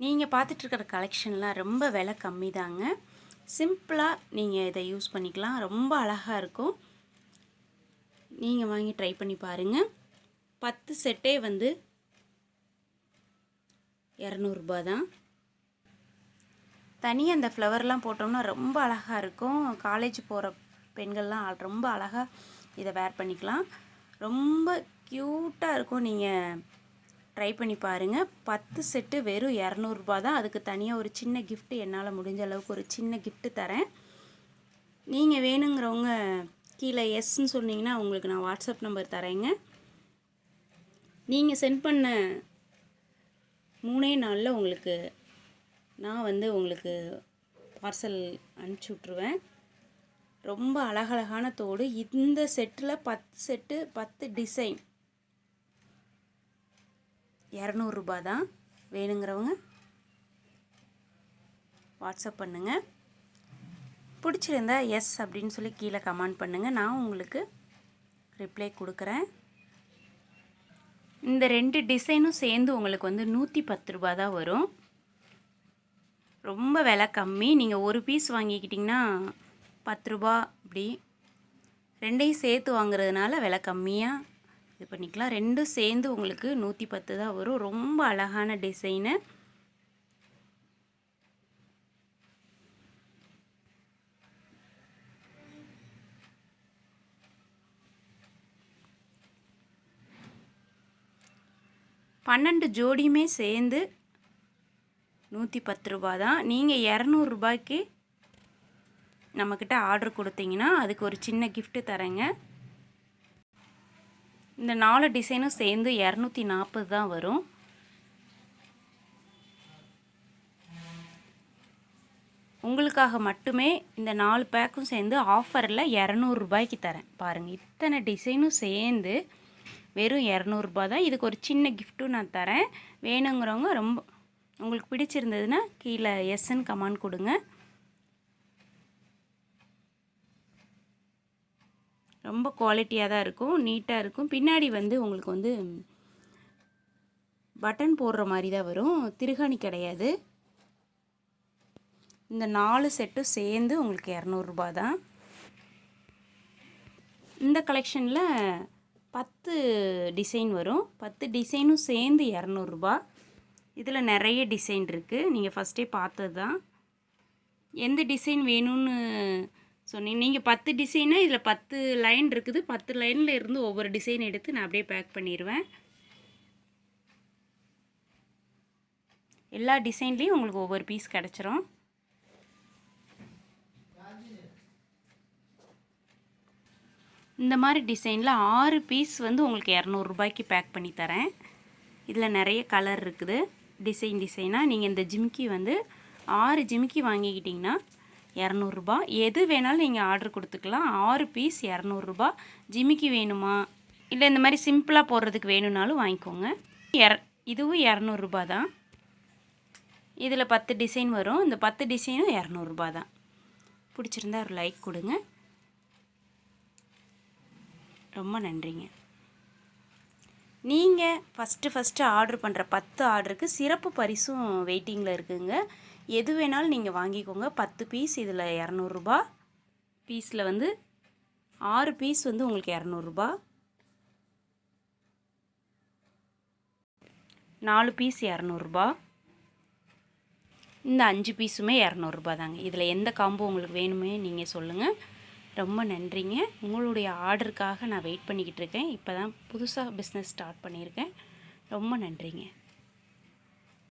நீங்கள் பார்த்துட்ருக்கிற கலெக்ஷன்லாம் ரொம்ப விலை கம்மி தாங்க. சிம்பிளாக நீங்கள் இதை யூஸ் பண்ணிக்கலாம். ரொம்ப அழகாக இருக்கும். நீங்கள் வாங்கி ட்ரை பண்ணி பாருங்கள். 10 செட்டே வந்து 200 ரூபாய் தான். தனியாக அந்த ஃப்ளவர்லாம் போட்டோம்னா ரொம்ப அழகாக இருக்கும். காலேஜ் போகிற பெண்கள்லாம் ரொம்ப அழகாக இதை வேர் பண்ணிக்கலாம். ரொம்ப க்யூட்டாக இருக்கும். நீங்கள் ட்ரை பண்ணி பாருங்கள். 10 செட்டு வெறும் 200 ரூபாய் தான். அதுக்கு தனியாக ஒரு சின்ன கிஃப்ட்டு என்னால் முடிஞ்ச அளவுக்கு ஒரு சின்ன கிஃப்ட்டு தரேன். நீங்கள் வேணுங்கிறவங்க கீழே எஸ்ன்னு சொன்னீங்கன்னா உங்களுக்கு நான் வாட்ஸ்அப் நம்பர் தரேங்க. நீங்கள் சென்ட் பண்ண 3 நாளில் உங்களுக்கு நான் வந்து உங்களுக்கு பார்சல் அனுப்பிச்சி விட்ருவேன். ரொம்ப அழகழகான தோடு. இந்த செட்டில் 10 செட்டு 10 டிசைன் 200 ரூபாய் தான். வேணுங்கிறவங்க வாட்ஸ்அப் பண்ணுங்கள். பிடிச்சிருந்தா எஸ் அப்படின்னு சொல்லி கீழே கமெண்ட் பண்ணுங்கள். நான் உங்களுக்கு ரிப்ளை கொடுக்குறேன். இந்த 2 டிசைனும் சேர்ந்து உங்களுக்கு வந்து 110 ரூபாய் தான் வரும். ரொம்ப விலை கம்மி. நீங்கள் ஒரு பீஸ் வாங்கிக்கிட்டிங்கன்னா 10 ரூபா இப்படி. 2ஐயும் சேர்த்து வாங்குறதுனால விலை கம்மியாக இது பண்ணிக்கலாம். 2 சேர்ந்து உங்களுக்கு 110 தான் வரும். ரொம்ப அழகான டிசைனு. பன்னெண்டு ஜோடியுமே சேர்ந்து 110 ரூபா தான். நீங்கள் 200 ரூபாய்க்கு நம்மக்கிட்ட ஆர்டர் கொடுத்தீங்கன்னா அதுக்கு ஒரு சின்ன கிஃப்ட்டு தரேங்க. இந்த 4 டிசைனும் சேர்ந்து 240 தான் வரும். உங்களுக்காக மட்டுமே இந்த 4 பேக்கும் சேர்ந்து ஆஃபரில் 200 ரூபாய்க்கு தரேன். பாருங்கள், இத்தனை டிசைனும் சேர்ந்து வெறும் 200 ரூபாய் தான். இதுக்கு ஒரு சின்ன கிஃப்ட்டும் நான் தரேன். வேணுங்கிறவங்க ரொம்ப உங்களுக்கு பிடிச்சிருந்ததுன்னா கீழே எஸ்ன்னு கமெண்ட் கொடுங்க. ரொம்ப குவாலிட்டியாக தான் இருக்கும், நீட்டாக இருக்கும். பின்னாடி வந்து உங்களுக்கு வந்து பட்டன் போடுற மாதிரி தான் வரும், திருகாணி கிடையாது. இந்த 4 செட்டும் சேர்ந்து உங்களுக்கு 200 ரூபாய் தான். இந்த கலெக்ஷனில் 10 டிசைன் வரும். 10 டிசைனும் சேர்ந்து 200 ரூபாய். இதில் நிறைய டிசைன் இருக்குது. நீங்கள் ஃபஸ்ட்டே பார்த்தது தான். எந்த டிசைன் வேணும்னு சொன்னீங்க. நீங்கள் 10 டிசைனா இதில் 10 லைன் இருக்குது. 10 லைனில் இருந்து ஒவ்வொரு டிசைன் எடுத்து நான் அப்படியே பேக் பண்ணிடுவேன். எல்லா டிசைன்லேயும் உங்களுக்கு ஒவ்வொரு பீஸ் கிடச்சிரும். இந்த மாதிரி டிசைனில் 6 பீஸ் வந்து உங்களுக்கு 200 ரூபாய்க்கு பேக் பண்ணி தரேன். இதில் நிறைய கலர் இருக்குது, டிசைனாக. நீங்கள் இந்த ஜிமிக்கி வந்து 6 ஜிமிக்கி வாங்கிக்கிட்டிங்கன்னா 200 ரூபாய். எது வேணாலும் நீங்கள் ஆர்டர் கொடுத்துக்கலாம். 6 பீஸ் 200 ரூபாய். ஜிமிக்கி வேணுமா இல்லை இந்த மாதிரி சிம்பிளாக போடுறதுக்கு வேணும்னாலும் வாங்கிக்கோங்க. இதுவும் 200 ரூபாய் தான். இதில் 10 டிசைன் வரும். இந்த 10 டிசைனும் 200 ரூபாய் தான். பிடிச்சிருந்தா ஒரு லைக் கொடுங்க. ரொம்ப நன்றிங்க. நீங்கள் ஃபஸ்ட்டு ஆர்டர் பண்ணுற 10 ஆர்டருக்கு சிறப்பு பரிசும் வெயிட்டிங்கில் இருக்குதுங்க. எது வேணாலும் நீங்கள் வாங்கிக்கோங்க. 10 பீஸ் இதில் 200 ரூபாய். பீஸில் வந்து 6 பீஸ் வந்து உங்களுக்கு 200 ரூபாய். 4 பீஸ் 200 ரூபாய். இந்த 5 பீஸுமே 200 ரூபாய் தாங்க. இதில் எந்த காம்போ உங்களுக்கு வேணுமே நீங்கள் சொல்லுங்கள். ரொம்ப நன்றிங்க. உங்களுடைய ஆர்டருக்காக நான் வெயிட் பண்ணிக்கிட்டு இருக்கேன். இப்போ தான் புதுசாக பிஸ்னஸ் ஸ்டார்ட் பண்ணியிருக்கேன். ரொம்ப நன்றிங்க.